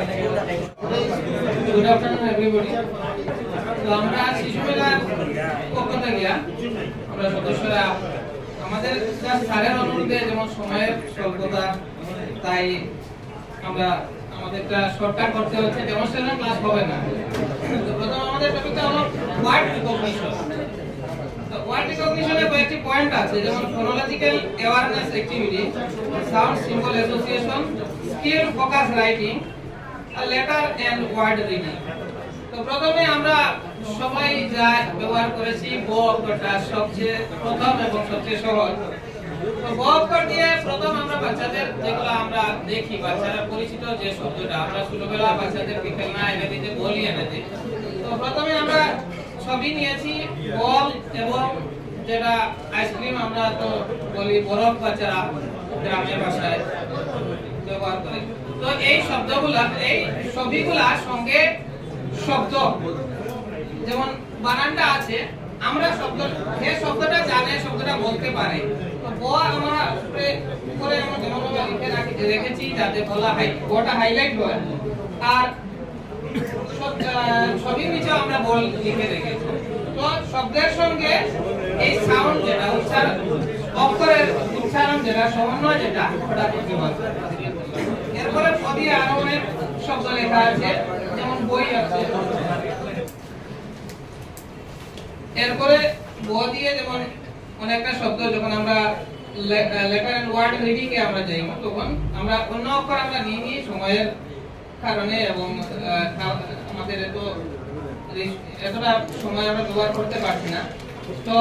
Good afternoon everybody. তো আমরা শিশু মেলার পক্ষ থেকে আমরা সদস্যরা আমাদের স্যারের অনুরোধে যেমন সময়ের স্বল্পতা তাই আমরা আমাদেরটা শর্টকাট করতে হচ্ছে, ডেমনস্ট্রেশন ক্লাস হবে না। তো প্রথম আমাদের টপিকটা হলো ওয়ার্ড রিকগনিশন। তো ওয়ার্ড রিকগনিশনে কয়েকটি পয়েন্ট আছে, যেমন phonological awareness activity, sound symbol association, skill focus writing, letter and word reading. তো প্রথমে আমরা সবাই যা ব্যবহার করেছি ব অক্ষরটা সবচেয়ে প্রথম এবং সবচেয়ে সহজ। তো ব অক্ষর দিয়ে প্রথম আমরা বাচ্চাদের যেগুলো আমরা দেখি, বাচ্চারা পরিচিত যে শব্দটা আমরা ছোটবেলা বাচ্চাদেরকে খেলনা এনে দিতে বলি, এনে দিই। তো প্রথমে আমরা ছবি নিয়েছি বল এবং যেটা আইসক্রিম আমরা তো বলি বরফ, বাচ্চারা গ্রামের ভাষায় ব্যবহার করে। তো এই শব্দগুলা, এই ছবিগুলা সঙ্গে শব্দ যেমন বানানটা আছে, আমরা শব্দ যে শব্দটা জানে শব্দটা বলতে পারে। তো ব আমরা উপরে আমরা যেমন লিখে রেখেছি যাতে বলা হয় বটা হাইলাইট হয়, আর ছবির নিচে আমরা বল লিখে রেখেছি। তো শব্দের সঙ্গে এই সাউন্ড যেটা উচ্চারণ, অক্ষরের উচ্চারণ যেটা সমন্বয় যেটা ওটা করতে পারবে। এরপরে পদে আরো অনেক শব্দ লেখা আছে, যেমন বই আছে। এরপরে ব দিয়ে যেমন অনেকটা শব্দ যখন আমরা letter and word reading a আমরা যাই, তখন আমরা অন্য অক্ষর আমরা নিয়ে সময়ের কারণে এবং আমাদের এতটা সময় আমরা ব্যবহার করতে পারছি না, তো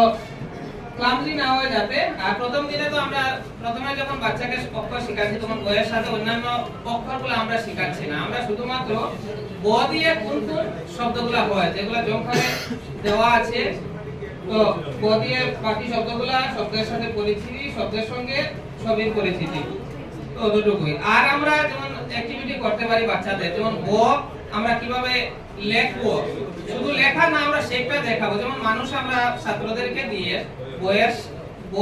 ক্লামজি না হয়ে যাবে। আর প্রথম দিনে তো আমরা প্রথমে যখন বাচ্চাকে অক্ষর শেখাচ্ছি তখন বইয়ের সাথে অন্যান্য অক্ষরগুলো আমরা শেখাচ্ছি না, আমরা শুধুমাত্র ব দিয়ে কোন কোন শব্দগুলো হয় যেগুলো জংখানে দেওয়া আছে, তো ব দিয়ে বাকি শব্দগুলো শব্দের সাথে পরিচিতি, শব্দের সঙ্গে ছবির পরিচিতি, তো দুটোই। আর আমরা যেমন অ্যাক্টিভিটি করতে পারি বাচ্চাদের, যেমন ব আমরা কিভাবে লেখবো, শুধু লেখা না আমরা শেপটা দেখাবো। যেমন মানুষ আমরা ছাত্রদেরকে দিয়ে বয়ের ব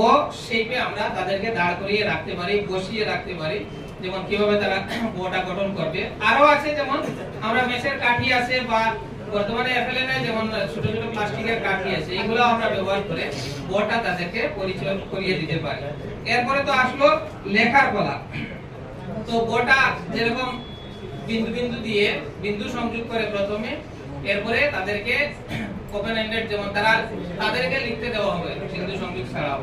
শেপে আমরা তাদেরকে দাঁড় করিয়ে রাখতে পারি, বসিয়ে রাখতে পারি, যেমন কিভাবে তারা বটা গঠন করবে। আরো আছে যেমন আমরা মেসের কাঠি আছে বা বর্তমানে এফএলএন এ যেমন ছোট ছোট প্লাস্টিকের কাঠি আছে, এগুলো আমরা ব্যবহার করে বটা তাদেরকে পরিচয় করিয়ে দিতে পারি। এরপরে তো আসলো লেখার কলা। তো বটা যেরকম বিন্দু বিন্দু দিয়ে বিন্দু সংযোগ করে প্রথমে, এরপরে তাদেরকে ওপেন এন্ডেড যেমন তাদেরকে লিখতে দেওয়া হবে বিন্দু সংযোগ ছাড়াও।